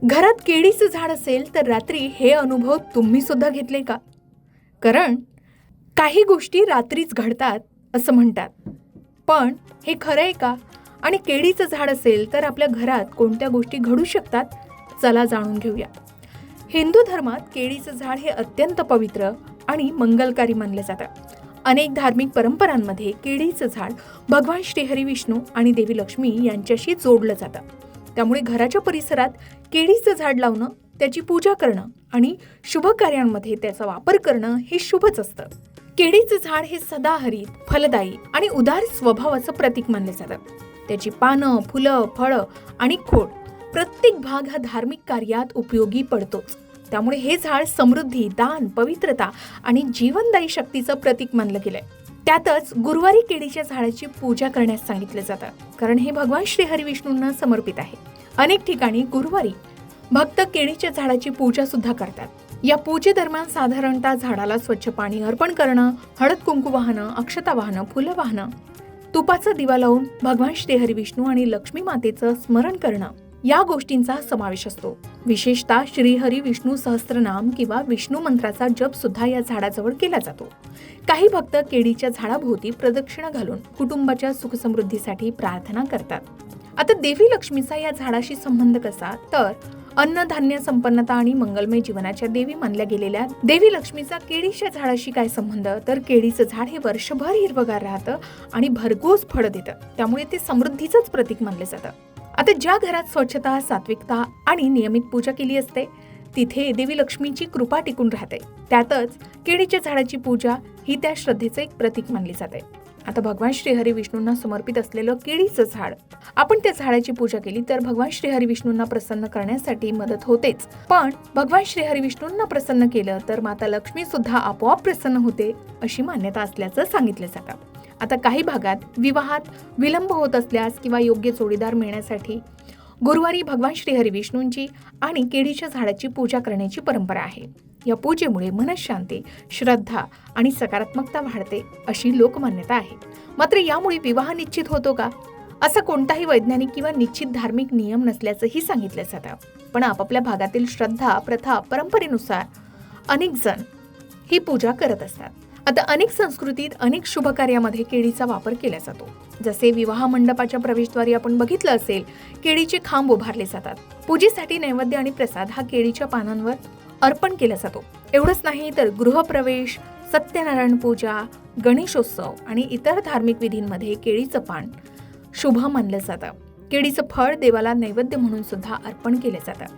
घरात केळीचं झाड असेल तर रात्री हे अनुभव तुम्ही सुद्धा घेतले का? कारण काही गोष्टी रात्रीच घडतात असं म्हणतात, पण हे खरं आहे का? आणि केळीचं झाड असेल तर आपल्या घरात कोणत्या गोष्टी घडू शकतात? चला जाणून घेऊया. हिंदू धर्मात केळीचं झाड हे अत्यंत पवित्र आणि मंगलकारी मानलं जातं. अनेक धार्मिक परंपरांमध्ये केळीचं झाड भगवान श्रीहरी विष्णू आणि देवी लक्ष्मी यांच्याशी जोडलं जातं. त्यामुळे घराच्या परिसरात केळीचं झाड लावणं, त्याची पूजा करणं आणि शुभ कार्यांमध्ये त्याचा वापर करणं हे शुभच असतं. केळीचं झाड हे सदाहरित, फलदायी आणि उदार स्वभावाचं प्रतीक मानले जातं. त्याची पानं, फुलं, फळं आणि खोड प्रत्येक भाग हा धार्मिक कार्यात उपयोगी पडतोच. त्यामुळे हे झाड समृद्धी, दान, पवित्रता आणि जीवनदायी शक्तीचं प्रतीक मानलं गेलंय. त्यातच गुरुवारी केळीच्या झाडाची पूजा करण्यास सांगितलं जातं, कारण हे भगवान श्रीहरी विष्णूंना समर्पित आहे. अनेक ठिकाणी गुरुवारी भक्त केळीच्या झाडाची पूजा सुद्धा करतात. या पूजेदरम्यान साधारणतः झाडाला स्वच्छ पाणी अर्पण करणं, हळद कुंकू वाहणं, अक्षता वाहणं, फुलं वाहणं, तुपाचा दिवा लावून भगवान श्रीहरी विष्णू आणि लक्ष्मी मातेचं स्मरण करणं या गोष्टींचा समावेश असतो. विशेषतः श्रीहरी विष्णू सहस्त्रनाम किंवा विष्णू मंत्राचा जप सुद्धा या झाडाजवळ केला जातो. काही भक्त केळीच्या झाडाभोवती प्रदक्षिणा घालून कुटुंबाच्या सुखसमृद्धीसाठी प्रार्थना करतात. आता देवी लक्ष्मीचा या झाडाशी संबंध कसा? तर अन्नधान्य, संपन्नता आणि मंगलमय जीवनाच्या देवी मानल्या गेलेल्या देवी लक्ष्मीचा केळीच्या झाडाशी काय संबंध? तर केळीचं झाड हे वर्षभर हिरवगार राहतं आणि भरघोस फळं देतं. त्यामुळे ते समृद्धीचंच प्रतीक मानलं जातं. आता ज्या घरात स्वच्छता, सात्विकता आणि नियमित पूजा केली असते तिथे देवी लक्ष्मीची कृपा टिकून राहते. त्यातच केळीच्या झाडाची पूजा ही त्या श्रद्धेचं एक प्रतीक मानली जाते. आता भगवान श्रीहरी विष्णूंना समर्पित असलेलं केळीचं झाड, आपण त्या झाडाची पूजा केली तर भगवान श्रीहरी विष्णूंना प्रसन्न करण्यासाठी मदत होतेच. पण भगवान श्रीहरी विष्णूंना प्रसन्न केलं तर माता लक्ष्मी सुद्धा आपोआप प्रसन्न होते अशी मान्यता असल्याचं सांगितलं जातं. आता काही भागात विवाहात विलंब होत असल्यास किंवा योग्य जोडीदार मिळण्यासाठी गुरुवारी भगवान श्रीहरी विष्णूंची आणि केळीच्या झाडाची पूजा करण्याची परंपरा आहे. या पूजेमुळे मनशांती, श्रद्धा आणि सकारात्मकता वाढते अशी लोकमान्यता आहे. मात्र यामुळे विवाह निश्चित होतो का? असा कोणताही वैज्ञानिक किंवा निश्चित धार्मिक नियम नसल्याचंही सांगितलं जातं. पण आपापल्या भागातील श्रद्धा, प्रथा, परंपरेनुसार अनेक जण ही पूजा करत असतात. आता अनेक संस्कृतीत अनेक शुभ कार्यामध्ये केळीचा वापर केला जातो. जसे विवाह मंडपाच्या प्रवेशद्वारी आपण बघितलं असेल, केळीचे खांब उभारले जातात. पूजेसाठी नैवेद्य आणि प्रसाद हा केळीच्या पानांवर अर्पण केला जातो. एवढंच नाही तर गृहप्रवेश, सत्यनारायण पूजा, गणेशोत्सव आणि इतर धार्मिक विधींमध्ये केळीचं पान शुभ मानलं जातं. केळीचं फळ देवाला नैवेद्य म्हणून सुद्धा अर्पण केलं जातं.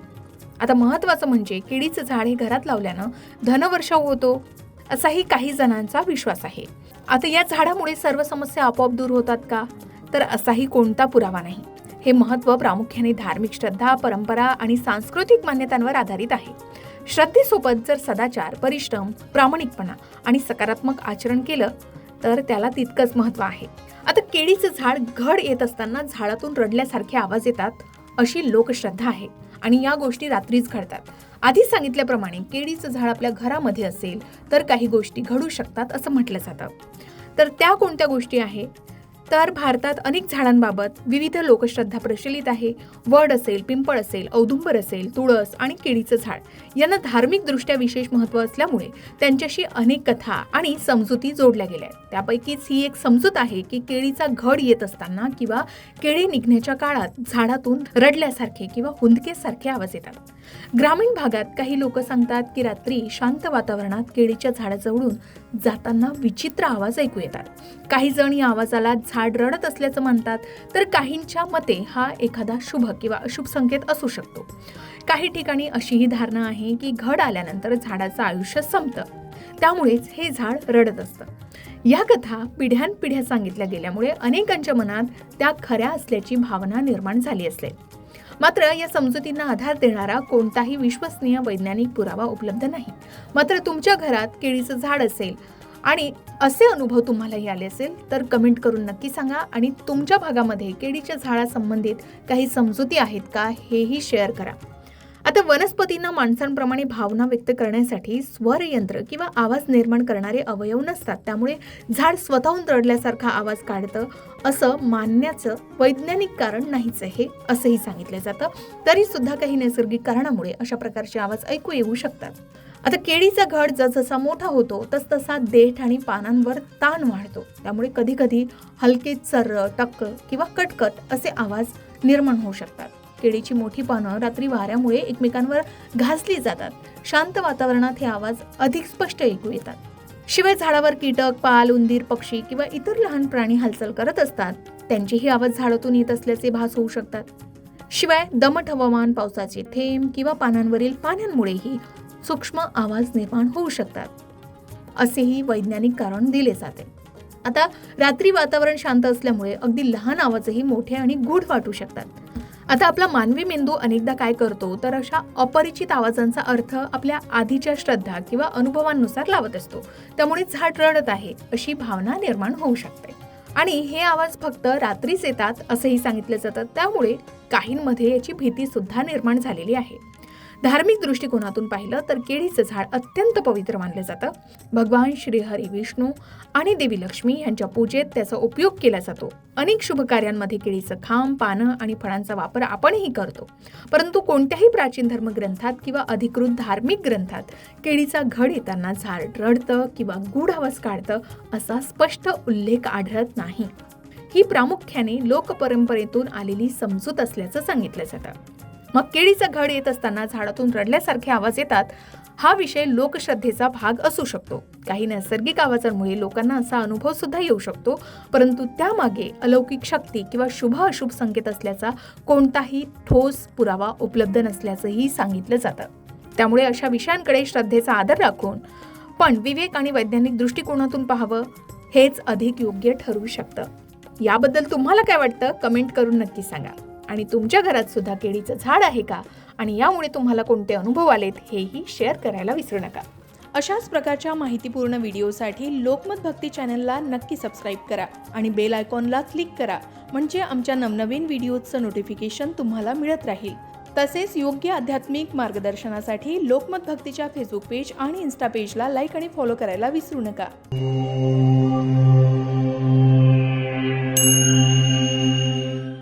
आता महत्त्वाचं म्हणजे केळीचं झाड हे घरात लावल्यानं धनवर्षाव होतो असाही काही जणांचा विश्वास आहे. आता या झाडामुळे सर्व समस्या आपोआप दूर होतात का? तर असाही कोणता पुरावा नाही. हे महत्त्व प्रामुख्याने धार्मिक श्रद्धा, परंपरा आणि सांस्कृतिक मान्यतांवर आधारित आहे. श्रद्धेसोबत जर सदाचार, परिश्रम, प्रामाणिकपणा आणि सकारात्मक आचरण केलं तर त्याला तितकंच महत्त्व आहे. आता केळीचं झाड घड येत असताना झाडातून रडल्यासारखे आवाज येतात अशी लोकश्रद्धा आहे आणि या गोष्टी रात्रीच घडतात. आधी सांगितल्याप्रमाणे केळीचं झाड आपल्या घरामध्ये असेल तर काही गोष्टी घडू शकतात असं म्हटलं जातं. तर त्या कोणत्या गोष्टी आहे? तर भारतात अनेक झाडांबाबत विविध लोकश्रद्धा प्रचलित आहे. वड असेल, पिंपळ असेल, औदुंबर असेल, तुळस आणि केळीचं झाड यांना धार्मिक दृष्ट्या विशेष महत्त्व असल्यामुळे त्यांच्याशी अनेक कथा आणि समजुती जोडल्या गेल्या आहेत. त्यापैकीच ही एक समजूत आहे की केळीचा घड येत असताना किंवा केळी निघण्याच्या काळात झाडातून रडल्यासारखे किंवा हुंदकेसारखे आवाज येतात. ग्रामीण भागात काही लोक सांगतात की रात्री शांत वातावरणात केळीच्या झाडाजवळून जाताना विचित्र आवाज ऐकू येतात. काही जण या आवाजाला झाड रडत असल्याचं मानतात, तर काहींच्या मते हा एखादा शुभ किंवा अशुभ संकेत असू शकतो. काही ठिकाणी अशीही धारणा आहे की घड आल्यानंतर झाडाचं आयुष्य संपतं, त्यामुळेच हे झाड रडत असतं. या कथा पिढ्यानपिढ्या सांगितल्या गेल्यामुळे अनेकांच्या मनात त्या खऱ्या असल्याची भावना निर्माण झाली असेल. मात्र या समजुतींना आधार देणारा कोणताही विश्वसनीय वैज्ञानिक पुरावा उपलब्ध नाही. मात्र तुमच्या घरात केळीचं झाड असेल आणि असे अनुभव तुम्हालाही आले असेल तर कमेंट करून नक्की सांगा आणि तुमच्या भागामध्ये केळीच्या झाडासंबंधित काही समजुती आहेत का हेही शेअर करा. आता वनस्पतींना माणसांप्रमाणे भावना व्यक्त करण्यासाठी स्वरयंत्र किंवा आवाज निर्माण करणारे अवयव नसतात. त्यामुळे झाड स्वतःहून रडल्यासारखा आवाज काढतं असं मानण्याचं वैज्ञानिक कारण नाहीच आहे असंही सांगितलं जातं. तरी सुद्धा काही नैसर्गिक कारणामुळे अशा प्रकारचे आवाज ऐकू येऊ शकतात. आता केळीचा घड जसजसा मोठा होतो तसतसा देठ आणि पानांवर ताण वाढतो. त्यामुळे कधी कधी हलके चर्र, टक्क किंवा कटकट असे आवाज निर्माण होऊ शकतात. केळीची मोठी पानं रात्री वाऱ्यामुळे एकमेकांवर घासली जातात. शांत वातावरणात हे आवाज अधिक स्पष्ट ऐकू येतात. शिवाय झाडावर कीटक, पाल, उंदीर, पक्षी किंवा इतर लहान प्राणी हालचाल करत असतात. त्यांचेही आवाज झाडातून येत असल्याचे भास होऊ शकतात. शिवाय दमट हवामान, पावसाचे थेंब किंवा पानांवरील पाण्यामुळेही सूक्ष्म आवाज निर्माण होऊ शकतात असेही वैज्ञानिक कारण दिले जाते. आता रात्री वातावरण शांत असल्यामुळे अगदी लहान आवाजही मोठे आणि गूढ वाटू शकतात. आता आपला मानवी मेंदू अनेकदा काय करतो तर अशा अपरिचित आवाजांचा अर्थ आपल्या आधीच्या श्रद्धा किंवा अनुभवांनुसार लावत असतो. त्यामुळे झाड रडत आहे अशी भावना निर्माण होऊ शकते. आणि हे आवाज फक्त रात्रीच येतात असंही सांगितलं जातं. त्यामुळे काहींमध्ये याची भीती सुद्धा निर्माण झालेली आहे. धार्मिक दृष्टिकोनातून पाहिलं तर केळीचं झाड अत्यंत पवित्र मानलं जातं. भगवान श्री हरी विष्णू आणि देवी लक्ष्मी यांच्या पूजेत त्याचा उपयोग केला जातो. अनेक शुभ कार्यांमध्ये केळीचं खांब, पानं आणि फळांचा वापर आपणही करतो. परंतु कोणत्याही प्राचीन धर्मग्रंथात किंवा अधिकृत धार्मिक ग्रंथात केळीचा घड येताना झाड रडतं किंवा गूढ आवाज काढतं असा स्पष्ट उल्लेख आढळत नाही. ही प्रामुख्याने लोकपरंपरेतून आलेली समजूत असल्याचं सांगितलं जातं. मग केळीचा घड येत असताना झाडातून रडल्यासारखे आवाज येतात हा विषय लोकश्रद्धेचा भाग असू शकतो. काही नैसर्गिक आवाजांमुळे लोकांना असा अनुभव सुद्धा येऊ शकतो. परंतु त्यामागे अलौकिक शक्ती किंवा शुभ अशुभ संकेत असल्याचा कोणताही ठोस पुरावा उपलब्ध नसल्याचंही सांगितलं जातं. त्यामुळे अशा विषयांकडे श्रद्धेचा आदर राखून पण विवेक आणि वैज्ञानिक दृष्टिकोनातून पाहावं हेच अधिक योग्य ठरू शकतं. याबद्दल तुम्हाला काय वाटतं कमेंट करून नक्की सांगा. आणि तुमच्या घरात सुद्धा केळीचं झाड आहे का आणि यामुळे तुम्हाला कोणते अनुभव आलेत हेही शेअर करायला विसरू नका. अशाच प्रकारच्या माहितीपूर्ण व्हिडिओसाठी लोकमत भक्ती चॅनलला नक्की सबस्क्राईब करा आणि बेल आयकॉनला क्लिक करा. म्हणजे आमच्या नवनवीन व्हिडिओचं नोटिफिकेशन तुम्हाला मिळत राहील. तसेच योग्य आध्यात्मिक मार्गदर्शनासाठी लोकमत भक्तीच्या फेसबुक पेज आणि इन्स्टा पेजला लाईक आणि फॉलो करायला विसरू नका.